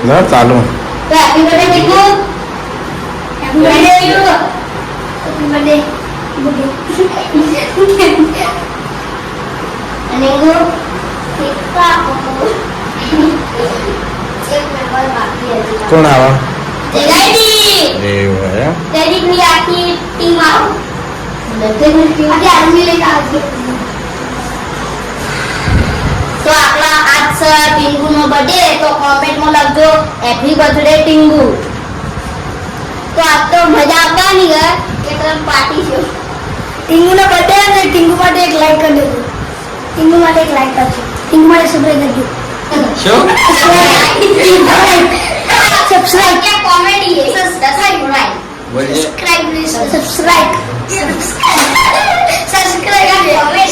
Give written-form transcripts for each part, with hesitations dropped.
ના ચાલુ તો happy birthday Tiku. Happy birthday you. Happy birthday. અને ગો ટીકા એક મેમ્બર બાકી હતી. કોણ આવા જયદીપ. એવું હે જયદીપ ની આખી ટીમ આવો. આખી આર્મી લઈને આવજો. તો આપણા આજ ટીંગુ નો બર્થડે તો કોમેન્ટ માં લખજો હેપી બર્થડે ટીંગુ. તો આજ તો મજા આવવાની હે કે તમે પાર્ટી છો. ટીંગુ નો બર્થડે અને ટીંગુ માટે એક લાઈક કરી દેજો. ટીંગુ માટે એક લાઈક કરજો. ટીંગુ માટે સબસ્ક્રાઇબ કરજો. શું સબસ્ક્રાઇબ કે કોમેડી હે સબસ્ક્રાઇબ રાઈટ. બોલજે સબસ્ક્રાઇબ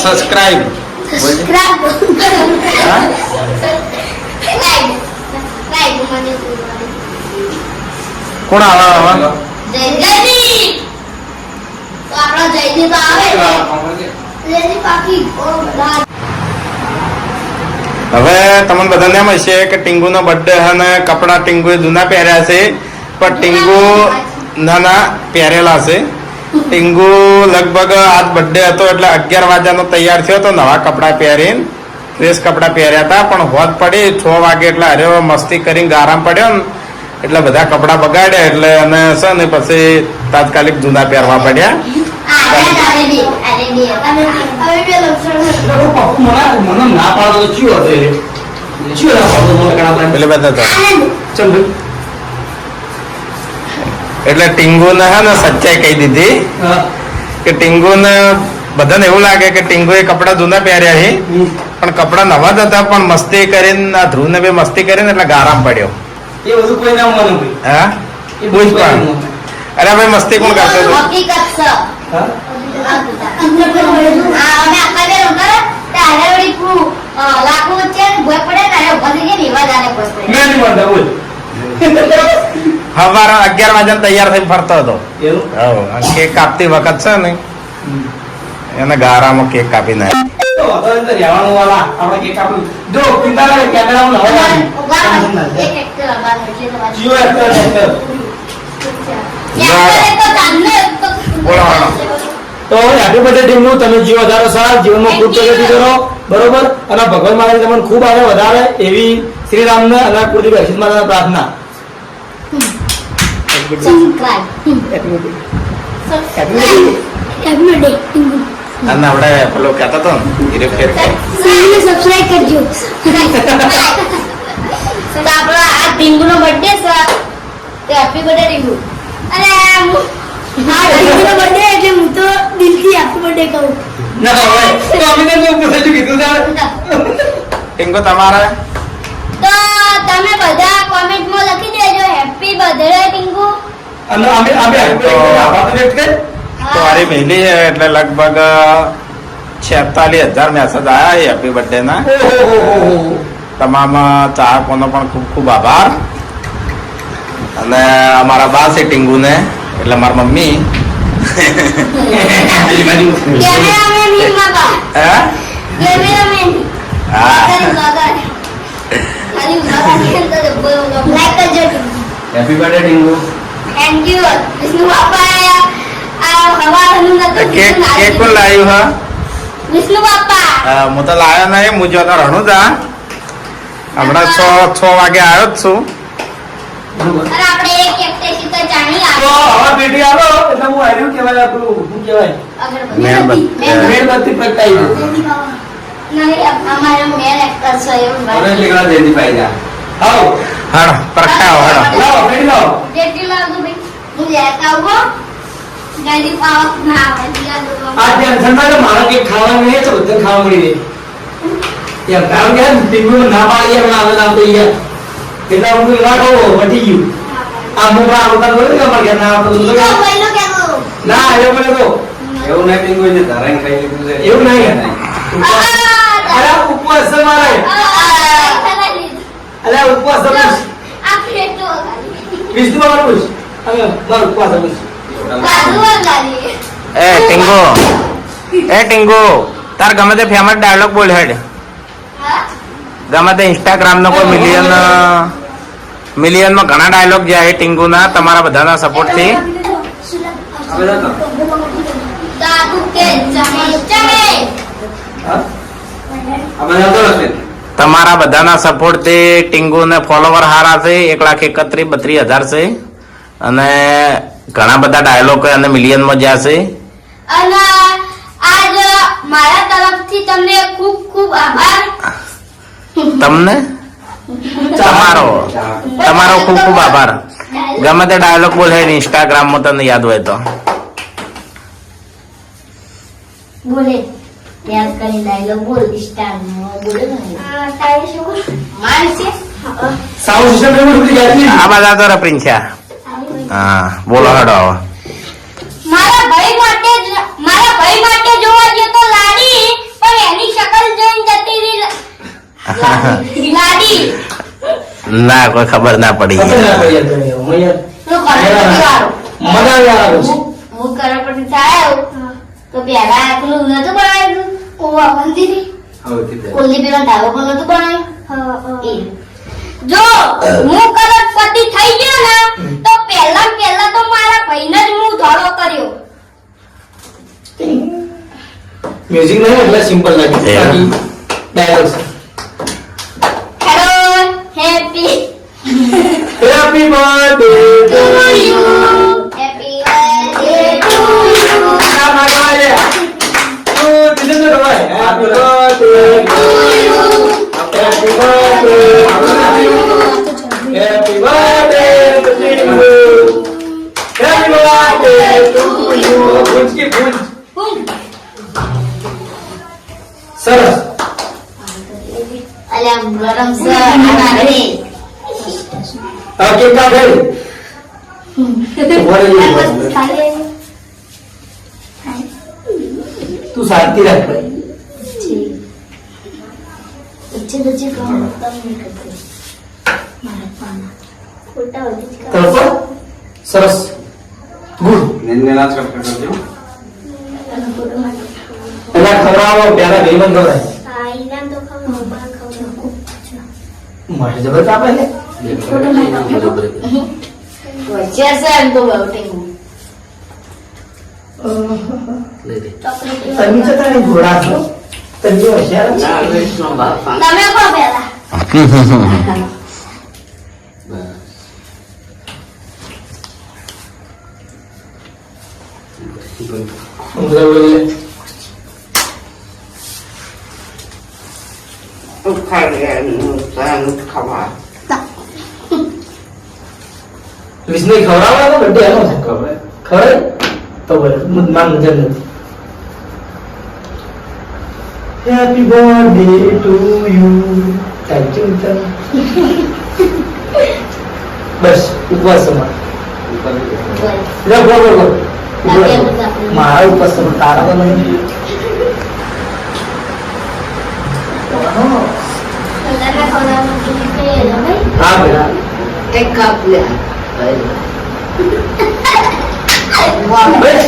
સબસ્ક્રાઇબ કોણ આવા જયદીપ. તો આપણો જયદીપ આવે ને જયદીપ આખી હવે તમને બધાને એમ હશે કે ટીંગુનો બર્થડે અને કપડા ટીંગુએ જૂના પહેર્યા છે પણ ટીંગુ નાના પહેરેલા છે. ટીંગુ લગભગ આજ બર્થડે હતો એટલે 11 વાગ્યાનો તૈયાર થયો હતો નવા કપડા પહેરીને ફ્રેશ કપડા પહેર્યા હતા પણ હોદ પડી 6 વાગે એટલે હરે મસ્તી કરીને આરામ પડ્યો ને એટલે બધા કપડા બગાડ્યા એટલે અને છે ને પછી તાત્કાલિક જૂના પહેરવા પડ્યા. એટલે બધા એટલે ટીંગુને હે ને સચ્ચાઈ કહી દીધી કે ટીંગુને બધાને એવું લાગે કે ટીંગુએ કપડા જૂના પહેર્યા છે પણ કપડા નવા જ હતા પણ મસ્તી કરીને આ ધ્રુવને બી મસ્તી કરીને એટલે ગારામ પડ્યો. એ બધું કોઈ ના માનું ભાઈ. હા બુજ પણ અરે ભાઈ મસ્તી કોણ કરતો હતો? હકીકત છે. હા અમે આખા બે લોકો તારે વળી પૂરું લાખો વચ્ચે ભોય પડે ને ઉભા થઈ ગયા ને એવા જાને ભોય પડે. મેં નહીં માનતા બોલ. સવારે 11 વાગ્યા તૈયાર થઈને ફરતો હતો. એવું કેક કાપતી વખત છે ને એને ગારામાં કેક કાપી નાખી. તો હવે અંદર રહેવાનું વાળા આપણે કેક કાપી જો ચિંતા કરે કેમેરામાં લાવવાનું એક એક્ટર આવવાનું એટલે તમારે જીઓ એક્ટર એક્ટર તો તાને તો બોલો. તો હેપી બર્થડે ટીમનું તમે જીવ વધારો સાર જીવનમાં ખૂબ પ્રગતિ કરો બરોબર અને ભગવાન મારે તમને ખૂબ આગળ વધારે એવી શ્રી રામને અને કુળદેવી અક્ષિત માતાને પ્રાર્થના. સબસ્ક્રાઇબ હેપી બર્થડે અને આપણે પેલો કહેતો હતો ને હીરો ફેર ચેનલને સબસ્ક્રાઇબ કરજો. તો આપણો આ ટીંગુનો બર્થડે છે તો હેપી બર્થડે ટીંગુ. અરે આ ટીંગુનો બર્થડે એટલે હું તો દિલથી હેપી બર્થડે કહું. ના હવે તો અમે તો પૂછ્યું કીધું છે ટીંગુ તમારે તો તમે બધા કોમેન્ટમાં લખી દેજો હેપી બર્થડે ટીંગુ. અને અમે હેપી બર્થડે આભાર વ્યક્ત કરે તો મારી મહિલી છે એટલે લગભગ 46,000 મેસેજ આવ્યા છે હેપી બર્થડે ના. ઓહો તમામ ચાહકોનો પણ ખૂબ ખૂબ આભાર. અને અમારા બા છે ટીંગુને એટલે મારા મમ્મી કેમેરામેન ની બાબા હે કેમેરામેન હા લાઈક કરજો. Happy birthday Tingu thank you Vishnu બાપા આ હવાનું નતું કેક કેક કોણ લાવ્યું હા? વિષ્ણુ બાપા હું તો લાવ્યો નહીં હું જો તો રણું જા હમણાં 6 વાગે આવ્યો જ છું. બરોબર અને આપણે એક એક્ટેસી તો જાણી તો આવે હવે પેટી આવો એટલે હું આવ્યું કહેવાય આપણું શું કહેવાય અગરબત્તી મેણબત્તી પ્રગટાઈ દઉં નહીં અમારે મેન એક્ટર છે એવું આવો હાડો પ્રગટાવો હાડો. લાવો પેટી લાવો જેટલી લાગુ ભાઈ હું લેતા આવો જલ્દી પાવ ના આવે દિયા આ ટેન્શન ના લે મારા કે ખાવાનું નહીં તો બધું ખાવા મળી રહે યાર કારણ કે ટીવી ના પાડી આપણે આવે નામ તો યાર કેટલા હું રાખો વટી ગયું આ મોબા આવતા બોલે કે મારે ઘર ના આવતો તો પહેલો કેવો ના એવું મને તો એવું નહીં પીંગું ને ધારણ ખાઈ લીધું છે એવું નહીં અરે ઉપવાસ છે મારે અરે ઉપવાસ છે આ પ્લેટ તો ગાલી વિષ્ણુ બાબા પૂછ હવે મારો ઉપવાસ છે બાજુ ગાલી એ ટીંગુ તાર ગમે તે ફેમસ ડાયલોગ બોલ હેડ હા ગમે તે ઇન્સ્ટાગ્રામ નો કોઈ મિલિયન મિલિયનમાં ઘણા ડાયલોગ જે છે ટીંગુના તમારા બધાના સપોર્ટથી હવે જતો. દાદુ કે ચમે હા હવે જતો હશે. તમારા બધાના સપોર્ટથી ટીંગુને ફોલોવર હારા છે 1,31,32,000 છે અને ઘણા બધા ડાયલોગ અને મિલિયનમાં જ્યાં છે અને આજ મારા તરફથી તમને ખૂબ ખૂબ આભાર. તમને તમારો ખૂબ ખૂબ આભાર. ગમે તે ડાયલોગ બોલે ઇન્સ્ટાગ્રામમાં તને યાદ હોય તો બોલે યાદ કરી ડાયલોગ બોલ સ્ટારમાં બોલે ને તારે શું માનશે સાઉન્ડ સિસ્ટમ એવું બધું યાદ નહીં. આ બધા તો પ્રિન્સ્યા હા બોલો હડો હવે. મારા ભાઈ માટે જોવા ગયો તો લાડી પણ એની શકલ જોઈને જતી રહી લાડી ના કોઈ ખબર ના પડી ખબર ના પડી યાર તમે. હું યાર તો કરોડપતિ મજા આવે છે. હું કરોડપતિ થાય તો પેલા આટલું નતું બનાવ્યું ઓવા મંદિરી હવે કીધું. ઓલી પેલા ધાબો પણ નતું બનાવ્યું જો હું કરોડપતિ થઈ ગયો ને તો પહેલા તો મારા ભાઈને જ હું ધોળો કર્યો મ્યુઝિક નહીં એટલે સિમ્પલ લાગે બાકી dialogue hello happy happy birthday to you happy birthday to you ના માગવાલે ઓ દિને તો રવાય happy birthday to you happy birthday happy birthday to you happy birthday to you પૂંચકી પૂંચ સરસ અલ્યા ગરમ છે આનારે આ કેક કાઢે તું શાંતિ રાખ ભાઈ તરફ સરસ ગુડ નેના ચપટ કરજો. પેલા ખવડાવો પેલા ભાઈબંધ ખવડાય મારે જબરદસ્ત આપે ને વચ્ચે છે એમ તો બહુ તમે જતા ને ઘોડા છો તમે હોશિયાર છો. તમે કો પેલા ઊંઘરા બોલે વિષ્ણુ ખવડાવવાનો બર્થડે એનો છે ખબર તો બોલે માન મજા નથી happy birthday to you thank you બસ ઉપવાસ સમાન લે બોલ મારા ઉપવાસ સમાન તારા તો નહીં હા ભાઈ એક કપ લે બસ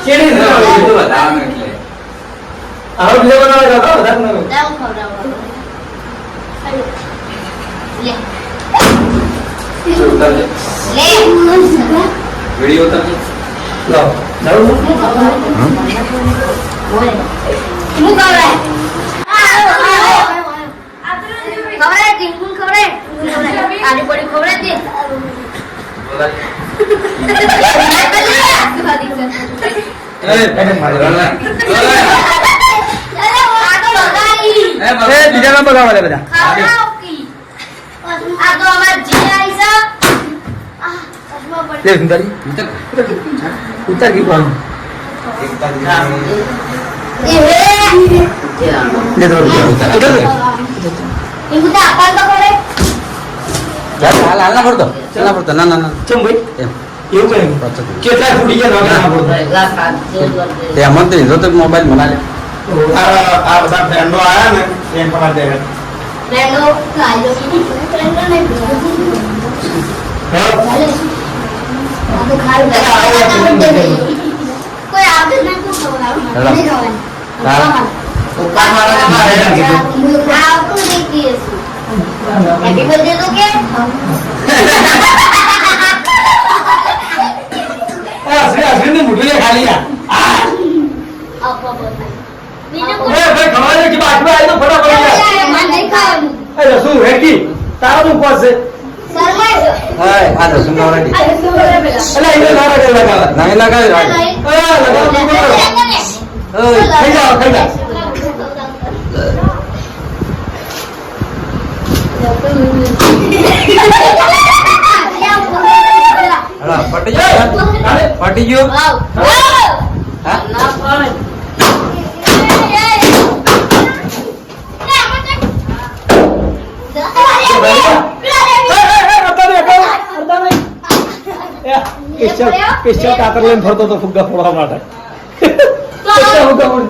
કેડી બધું બતાવવાનું એટલે. આવો બીજો બનાવે તો વધારે ના ઉતારજે. વિડીયો ઉતારજે. લો નવું બીજા ના બગાડવા દે બધા લે સુંદરી ઉતાર કી કોણ લે તો ઉતાર હાલ હાલ ના પડતો. ચાલ ના પડતો. ના ના ના. ચમ ભાઈ એવું કઈ કેટલા ફૂટી ગયા ના પડતો તે અમન તો ઇન્દ્ર તો મોબાઈલ મનાલે. આ બધા ફ્રેન્ડો આયા ને એમ પકડ દે કોઈ આવે ના તો ખવડાવું હેલો. નહીં ખાવાનું હા. તો કામ વાળાને મારે એને કીધું. આવતું દેખતી હશે હેપી બર્થડે તો કે અશ્વિન મોટું લે ખાલી આ આપો બીજું ભાઈ ખબર કે બાજુ આવી તો ફટાફટ યાર મને નહીં ખાવાનું અરે શું હેકી તારો શું કોસ છે શરમાય છો હાય, આ તો શું ખવડાવી? આ શું કરે પેલા એટલે એને લારા કે લગાવા નહીં લગાવી લગાવ ઓય, ખાઈ જાઓ, ખાઈ જાઓ. હેલો, પટી ગયું? અરે પટી ગયું? વાવ હા? ના પણ સ્પેશિયલ કાતર લઈને ફરતો તો ફુગ્ગા ફોડવા માટે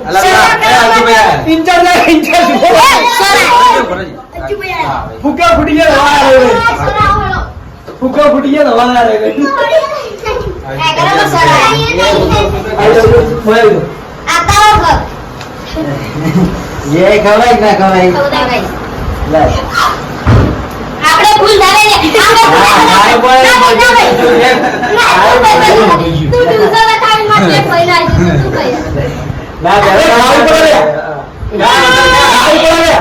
અલા, એ આજુભાઈ. ઇન્ચાર્જ ફુગ્ગા ફૂટી ગયા હવા આવે ફુગ્ગા ફૂટી ગયા હવા આવે એ ખવડાય કે ના ખવડાય? લે. આપણે ભૂલ ધારે ને હાય બોય, તું દૂધા ખાઈ માટે પહેલા તું કહે ના ઘરે ખાવું પડે ના ખાવું પડે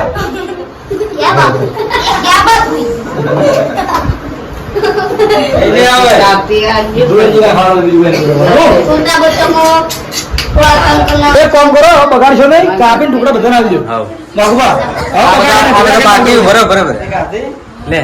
क्या बात हुई क्या बात हुई એને આવે. દૂધજીના ખાવાનું દીધું छोटा बच्चों को थोड़ा कम करना એક કામ કરો બગાડશો નહીં કાપીને ટુકડા બધા નાખી દો હાવ. નાખવા આ બધા બાકી બરાબર બરાબર. લે